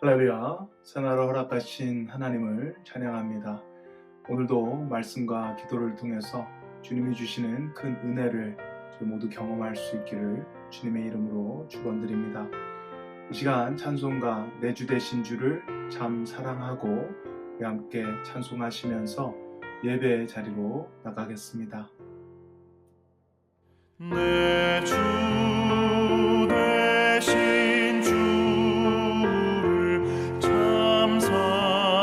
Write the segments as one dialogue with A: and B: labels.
A: 할렐루야, 새날을 허락하신 하나님을 찬양합니다. 오늘도 말씀과 기도를 통해서 주님이 주시는 큰 은혜를 저희 모두 경험할 수 있기를 주님의 이름으로 축원드립니다. 이 시간 찬송가 내 주 되신 주를 참 사랑하고 우리 함께 찬송하시면서 예배의 자리로 나가겠습니다.
B: 내 주 되신 주를 참 사랑하고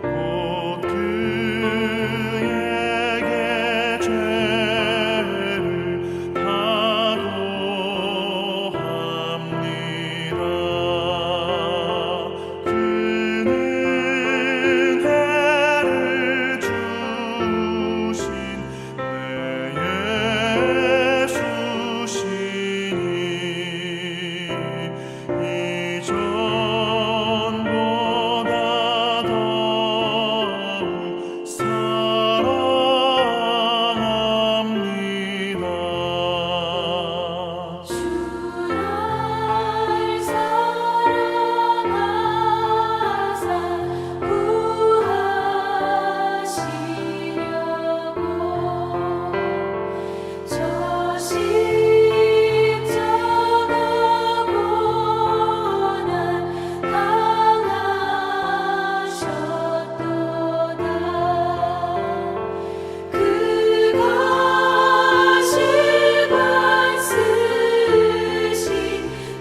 B: 곧 그에게 죄를 다고합니다. 그는 은혜를 주신 내 예수시니 이전보다 더욱 사랑합니다.
C: 주를 사랑하사 구하시려고 저 십자가 고난 당하셨도다. 그 가시관 쓰신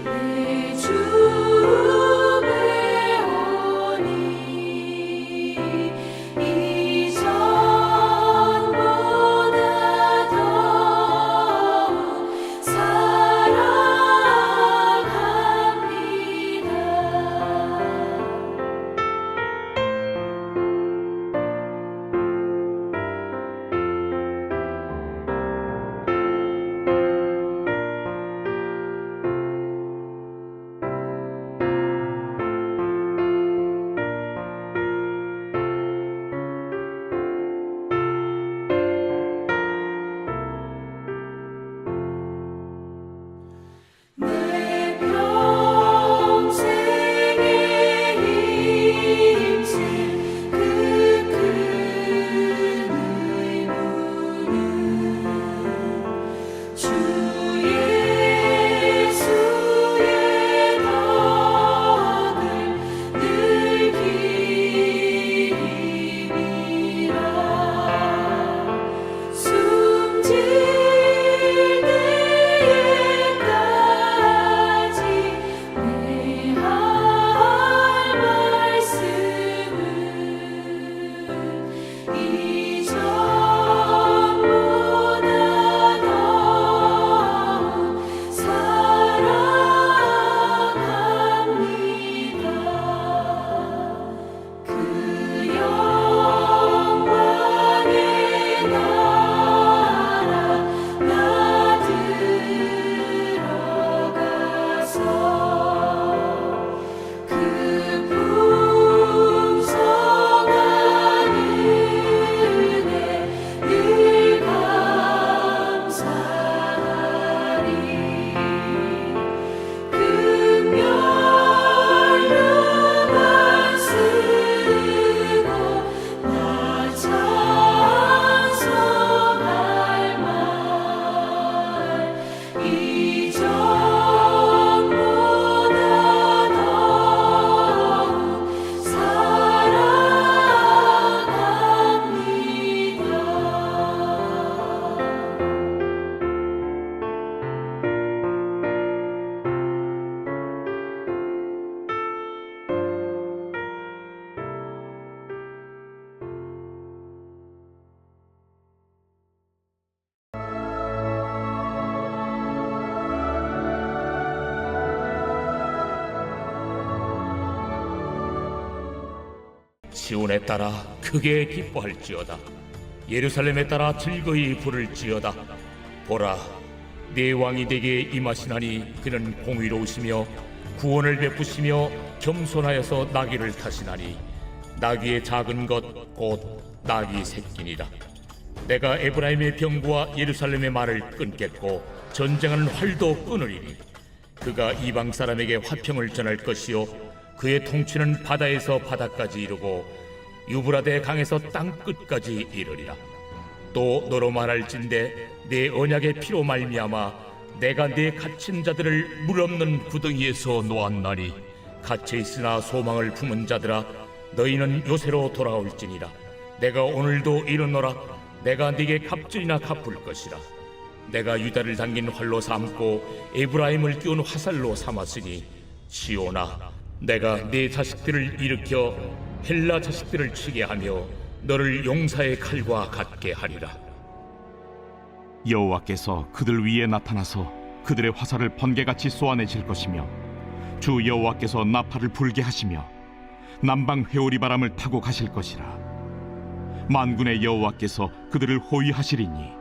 C: 내 주 배우니 이전보다 더욱 내 평생에 힘쓸 그 큰 의무는 주 예수의 덕을 늘 기리라. 숨질 때까지 내 할 말씀은 이전보다 더욱 사랑합니다. 그 영광의 나라 나 들어가서 그 풍성한 은혜 늘 감사하리. 금멸류관 쓰고 나 찬송할 말 이전보다 더욱
D: 시온에 따라 크게 기뻐할지어다. 예루살렘에 따라 즐거이 부를지어다. 보라, 네 왕이 내게 임하시나니 그는 공의로우시며 구원을 베푸시며 겸손하여서 나귀를 타시나니 나귀의 작은 것 곧 나귀 새끼니라. 내가 에브라임의 병부와 예루살렘의 말을 끊겠고 전쟁하는 활도 끊으리니 그가 이방 사람에게 화평을 전할 것이요 그의 통치는 바다에서 바다까지 이르고 유브라데 강에서 땅 끝까지 이르리라. 또 너로 말할진대 내 언약의 피로 말미암아 내가 네 갇힌 자들을 물 없는 구덩이에서 놓았나니 갇혀 있으나 소망을 품은 자들아 너희는 요새로 돌아올지니라. 내가 오늘도 이르노라. 내가 네게 값질이나 갚을 것이라. 내가 유다를 당긴 활로 삼고 에브라임을 끼운 화살로 삼았으니 시온아 내가 네 자식들을 일으켜 헬라 자식들을 치게 하며 너를 용사의 칼과 같게 하리라.
E: 여호와께서 그들 위에 나타나서 그들의 화살을 번개같이 쏘아내실 것이며 주 여호와께서 나팔을 불게 하시며 남방 회오리 바람을 타고 가실 것이라. 만군의 여호와께서 그들을 호위하시리니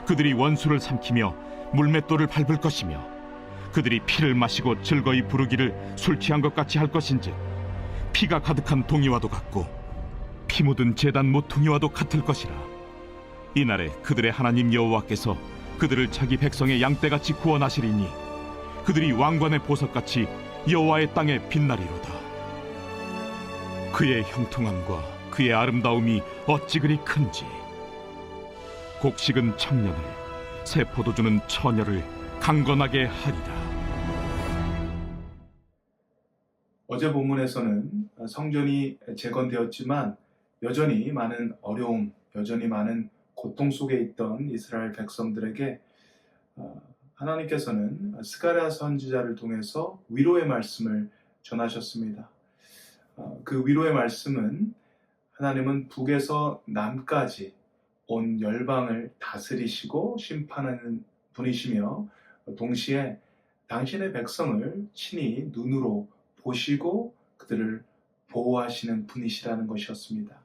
E: 그들이 원수를 삼키며 물맷돌을 밟을 것이며 그들이 피를 마시고 즐거이 부르기를 술 취한 것 같이 할 것인즉 피가 가득한 동이와도 같고 피 묻은 제단 모퉁이와도 같을 것이라. 이날에 그들의 하나님 여호와께서 그들을 자기 백성의 양떼같이 구원하시리니 그들이 왕관의 보석같이 여호와의 땅에 빛나리로다. 그의 형통함과 그의 아름다움이 어찌 그리 큰지 곡식은 청년을 새 포도주는 처녀를 강건하게 하리라.
A: 어제 본문에서는 성전이 재건되었지만 여전히 많은 어려움, 여전히 많은 고통 속에 있던 이스라엘 백성들에게 하나님께서는 스가랴 선지자를 통해서 위로의 말씀을 전하셨습니다. 그 위로의 말씀은 하나님은 북에서 남까지 온 열방을 다스리시고 심판하는 분이시며 동시에 당신의 백성을 친히 눈으로 보시고 그들을 보호하시는 분이시라는 것이었습니다.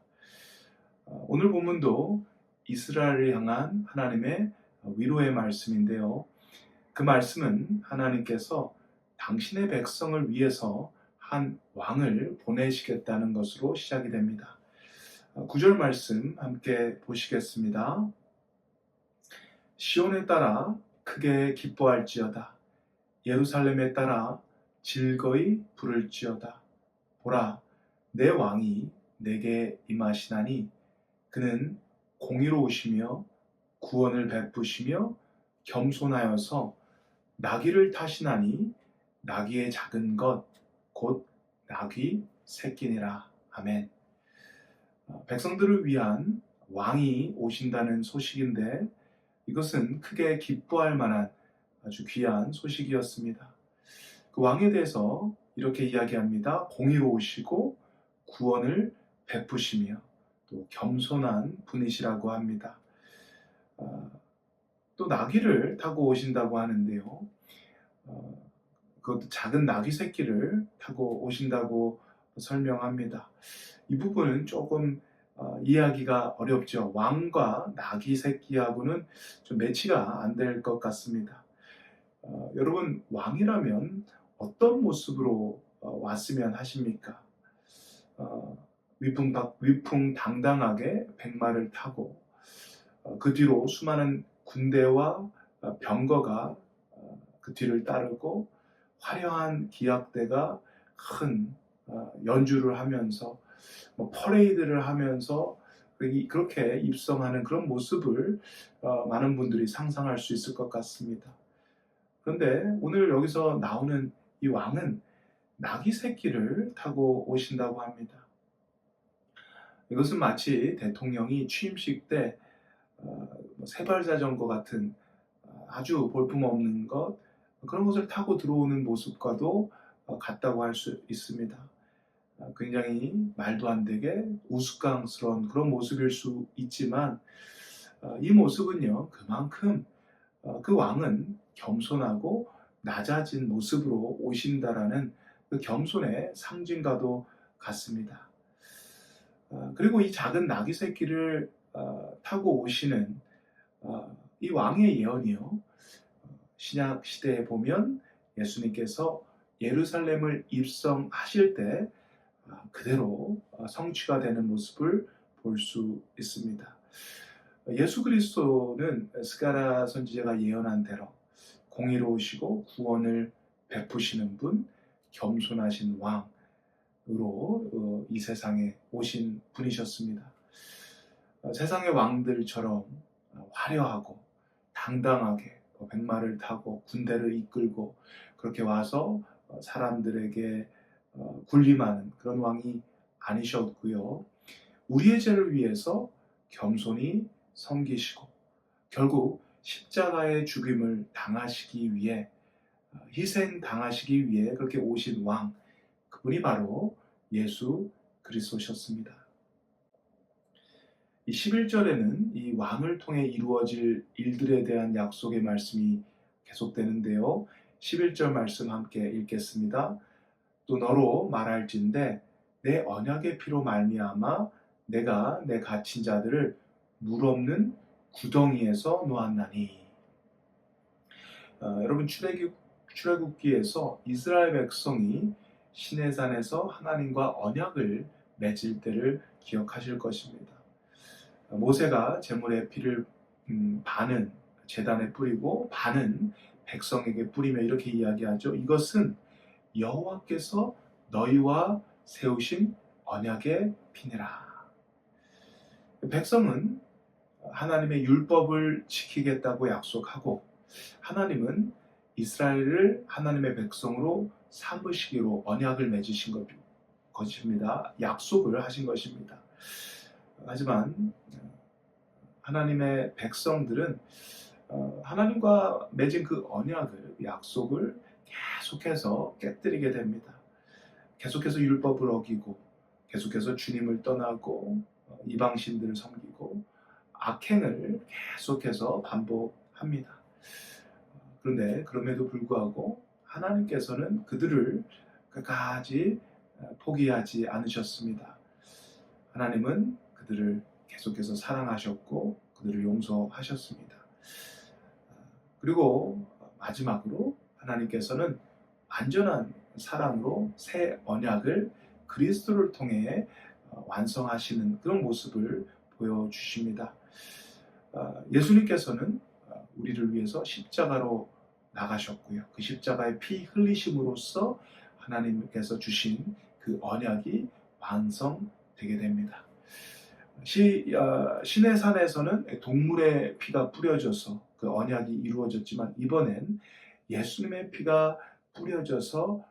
A: 오늘 본문도 이스라엘을 향한 하나님의 위로의 말씀인데요. 그 말씀은 하나님께서 당신의 백성을 위해서 한 왕을 보내시겠다는 것으로 시작이 됩니다. 9절 말씀 함께 보시겠습니다. 시온에 따라 크게 기뻐할지어다. 예루살렘에 따라 즐거이 부를지어다. 보라, 내 왕이 내게 임하시나니 그는 공의로우시며 구원을 베푸시며 겸손하여서 나귀를 타시나니 나귀의 작은 것 곧 나귀 새끼니라. 아멘. 백성들을 위한 왕이 오신다는 소식인데 이것은 크게 기뻐할 만한 아주 귀한 소식이었습니다. 그 왕에 대해서 이렇게 이야기합니다. 공의로우시고 구원을 베푸시며 또 겸손한 분이시라고 합니다. 또 나귀를 타고 오신다고 하는데요. 그것도 작은 나귀 새끼를 타고 오신다고 설명합니다. 이 부분은 조금 이해하기가 어렵죠. 왕과 나귀 새끼하고는 좀 매치가 안 될 것 같습니다. 여러분, 왕이라면 어떤 모습으로 왔으면 하십니까? 위풍당당하게 백마를 타고 그 뒤로 수많은 군대와 병거가 그 뒤를 따르고 화려한 기악대가 큰 연주를 하면서 퍼레이드를 하면서 그렇게 입성하는 그런 모습을 많은 분들이 상상할 수 있을 것 같습니다. 그런데 오늘 여기서 나오는 이 왕은 나귀 새끼를 타고 오신다고 합니다. 이것은 마치 대통령이 취임식 때 세발자전거 같은 아주 볼품없는 것, 그런 것을 타고 들어오는 모습과도 같다고 할 수 있습니다. 굉장히 말도 안 되게 우스꽝스러운 그런 모습일 수 있지만 이 모습은요, 그만큼 그 왕은 겸손하고 낮아진 모습으로 오신다라는 그 겸손의 상징과도 같습니다. 그리고 이 작은 나귀 새끼를 타고 오시는 이 왕의 예언이요, 신약 시대에 보면 예수님께서 예루살렘을 입성하실 때 그대로 성취가 되는 모습을 볼 수 있습니다. 예수 그리스도는 스가랴 선지자가 예언한 대로 공의로우시고 구원을 베푸시는 분, 겸손하신 왕으로 이 세상에 오신 분이셨습니다. 세상의 왕들처럼 화려하고 당당하게 백마를 타고 군대를 이끌고 그렇게 와서 사람들에게 군림하는 그런 왕이 아니셨고요. 우리의 죄를 위해서 겸손히 섬기시고 결국 십자가의 죽임을 당하시기 위해 희생 당하시기 위해 그렇게 오신 왕, 그분이 바로 예수 그리스도셨습니다. 이 11절에는 이 왕을 통해 이루어질 일들에 대한 약속의 말씀이 계속되는데요. 11절 말씀 함께 읽겠습니다. 또 너로 말할진대 내 언약의 피로 말미암아 내가 내 갇힌 자들을 물 없는 구덩이에서 놓았나니. 여러분 출애굽기에서 이스라엘 백성이 시내산에서 하나님과 언약을 맺을 때를 기억하실 것입니다. 모세가 제물의 피를 반은 제단에 뿌리고 반은 백성에게 뿌리며 이렇게 이야기하죠. 이것은 여호와께서 너희와 세우신 언약의 피니라. 백성은 하나님의 율법을 지키겠다고 약속하고 하나님은 이스라엘을 하나님의 백성으로 삼으시기로 언약을 맺으신 것입니다. 약속을 하신 것입니다. 하지만 하나님의 백성들은 하나님과 맺은 그 언약을, 약속을 계속해서 깨뜨리게 됩니다. 계속해서 율법을 어기고 계속해서 주님을 떠나고 이방신들을 섬기고 악행을 계속해서 반복합니다. 그런데 그럼에도 불구하고 하나님께서는 그들을 끝까지 포기하지 않으셨습니다. 하나님은 그들을 계속해서 사랑하셨고 그들을 용서하셨습니다. 그리고 마지막으로 하나님께서는 완전한 사랑으로 새 언약을 그리스도를 통해 완성하시는 그런 모습을 보여주십니다. 예수님께서는 우리를 위해서 십자가로 나가셨고요. 그 십자가의 피 흘리심으로써 하나님께서 주신 그 언약이 완성되게 됩니다. 시내산에서는 동물의 피가 뿌려져서 그 언약이 이루어졌지만 이번엔 예수님의 피가 뿌려져서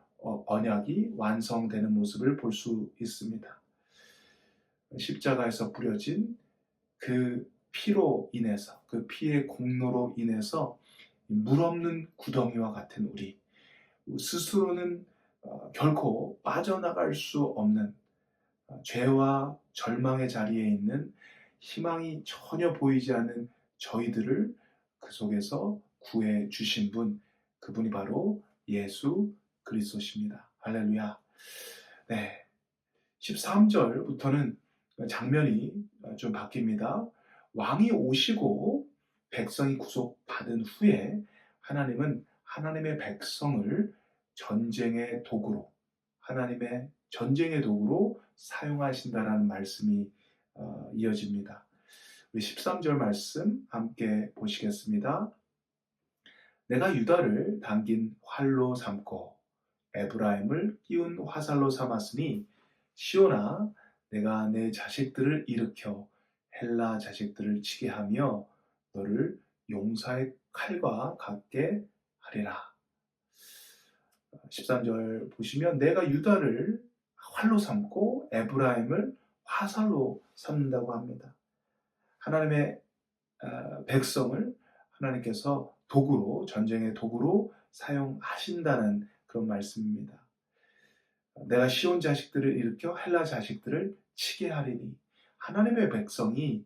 A: 언약이 완성되는 모습을 볼 수 있습니다. 십자가에서 뿌려진 그 피로 인해서, 그 피의 공로로 인해서 물 없는 구덩이와 같은 우리 스스로는 결코 빠져나갈 수 없는 죄와 절망의 자리에 있는 희망이 전혀 보이지 않는 저희들을 그 속에서 구해 주신 분, 그분이 바로 예수 그리스도십니다. 할렐루야. 네, 13절부터는 장면이 좀 바뀝니다. 왕이 오시고 백성이 구속받은 후에 하나님은 하나님의 백성을 전쟁의 도구로, 하나님의 전쟁의 도구로 사용하신다라는 말씀이 이어집니다. 우리 13절 말씀 함께 보시겠습니다. 내가 유다를 당긴 활로 삼고 에브라임을 띄운 화살로 삼았으니 시온아 내가 내 자식들을 일으켜 헬라 자식들을 치게 하며 너를 용사의 칼과 같게 하리라. 13절 보시면 내가 유다를 활로 삼고 에브라임을 화살로 삼는다고 합니다. 하나님의 백성을 하나님께서 도구로, 전쟁의 도구로 사용하신다는 그런 말씀입니다. 내가 시온 자식들을 일으켜 헬라 자식들을 치게 하리니, 하나님의 백성이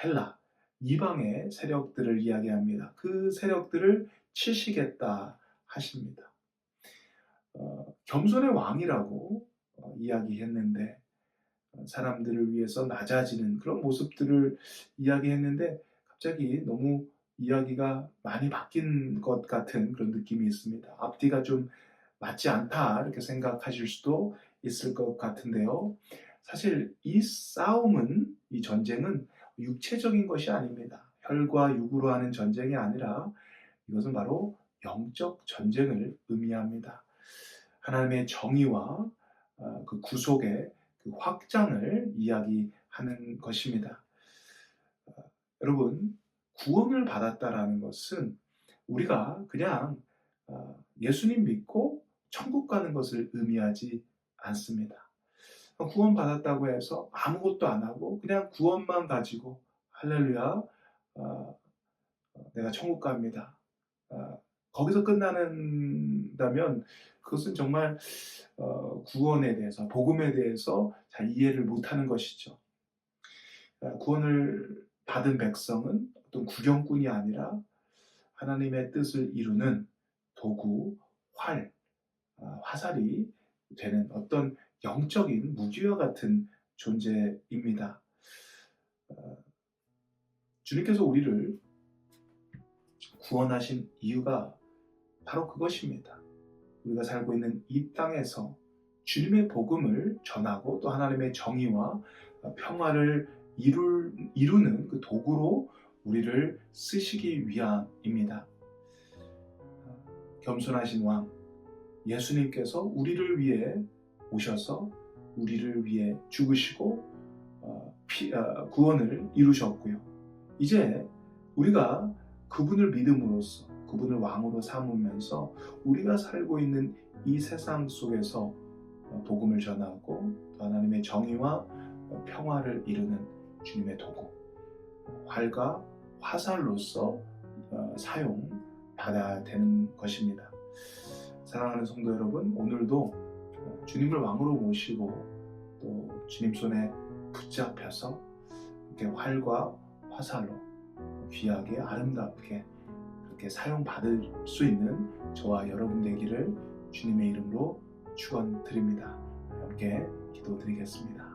A: 헬라, 이방의 세력들을 이야기합니다. 그 세력들을 치시겠다 하십니다. 겸손의 왕이라고 이야기했는데, 사람들을 위해서 낮아지는 그런 모습들을 이야기했는데 갑자기 너무 이야기가 많이 바뀐 것 같은 그런 느낌이 있습니다. 앞뒤가 좀 맞지 않다 이렇게 생각하실 수도 있을 것 같은데요. 사실 이 싸움은, 이 전쟁은 육체적인 것이 아닙니다. 혈과 육으로 하는 전쟁이 아니라 이것은 바로 영적 전쟁을 의미합니다. 하나님의 정의와 그 구속의 그 확장을 이야기하는 것입니다. 여러분, 구원을 받았다라는 것은 우리가 그냥 예수님 믿고 천국 가는 것을 의미하지 않습니다. 구원 받았다고 해서 아무것도 안 하고 그냥 구원만 가지고 할렐루야, 내가 천국 갑니다. 거기서 끝나는다면 그것은 정말 구원에 대해서, 복음에 대해서 잘 이해를 못하는 것이죠. 구원을 받은 백성은 어떤 구경꾼이 아니라 하나님의 뜻을 이루는 도구, 화살이 되는 어떤 영적인 무기와 같은 존재입니다. 주님께서 우리를 구원하신 이유가 바로 그것입니다. 우리가 살고 있는 이 땅에서 주님의 복음을 전하고 또 하나님의 정의와 평화를 이루는 그 도구로 우리를 쓰시기 위함입니다. 겸손하신 왕 예수님께서 우리를 위해 오셔서 우리를 위해 죽으시고 구원을 이루셨고요. 이제 우리가 그분을 믿음으로써 그분을 왕으로 삼으면서 우리가 살고 있는 이 세상 속에서 복음을 전하고 또 하나님의 정의와 평화를 이루는 주님의 도구, 활과 화살로서 사용받아야 되는 것입니다. 사랑하는 성도 여러분, 오늘도 주님을 왕으로 모시고 또 주님 손에 붙잡혀서 이렇게 활과 화살로 귀하게 아름답게 그렇게 사용받을 수 있는 저와 여러분 되기를 주님의 이름으로 축원드립니다. 함께 기도드리겠습니다.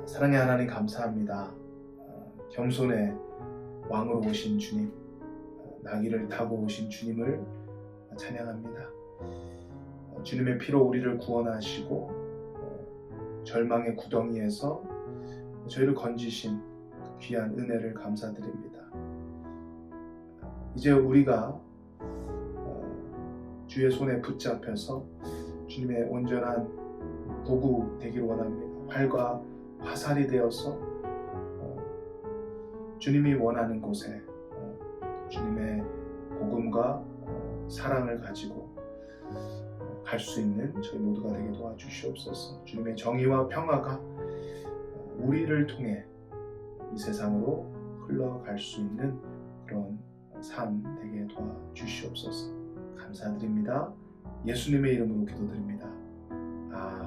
A: 사랑의 하나님 감사합니다. 겸손의 왕으로 오신 주님, 나귀를 타고 오신 주님을 찬양합니다. 주님의 피로 우리를 구원하시고 절망의 구덩이에서 저희를 건지신 그 귀한 은혜를 감사드립니다. 이제 우리가 주의 손에 붙잡혀서 주님의 온전한 도구 되기를 원합니다. 활과 화살이 되어서 주님이 원하는 곳에 주님의 복음과 사랑을 가지고 갈 수 있는 저희 모두가 되게 도와주시옵소서. 주님의 정의와 평화가 우리를 통해 이 세상으로 흘러갈 수 있는 그런 삶 되게 도와주시옵소서. 감사드립니다. 예수님의 이름으로 기도드립니다. 아멘.